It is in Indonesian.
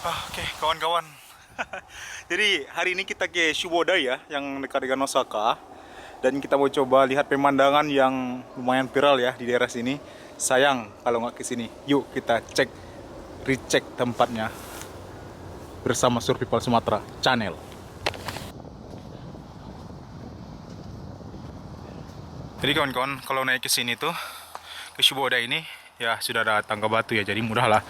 Oke, kawan-kawan. Jadi hari ini kita ke Shibodai ya, yang dekat dengan Osaka. Dan kita mau coba lihat pemandangan yang lumayan viral ya di daerah sini. Sayang kalau nggak ke sini. Yuk kita recheck tempatnya bersama Survival Sumatera Channel. Jadi kawan-kawan, kalau naik ke sini tuh ke Shibodai ini ya sudah ada tangga batu ya, jadi mudah lah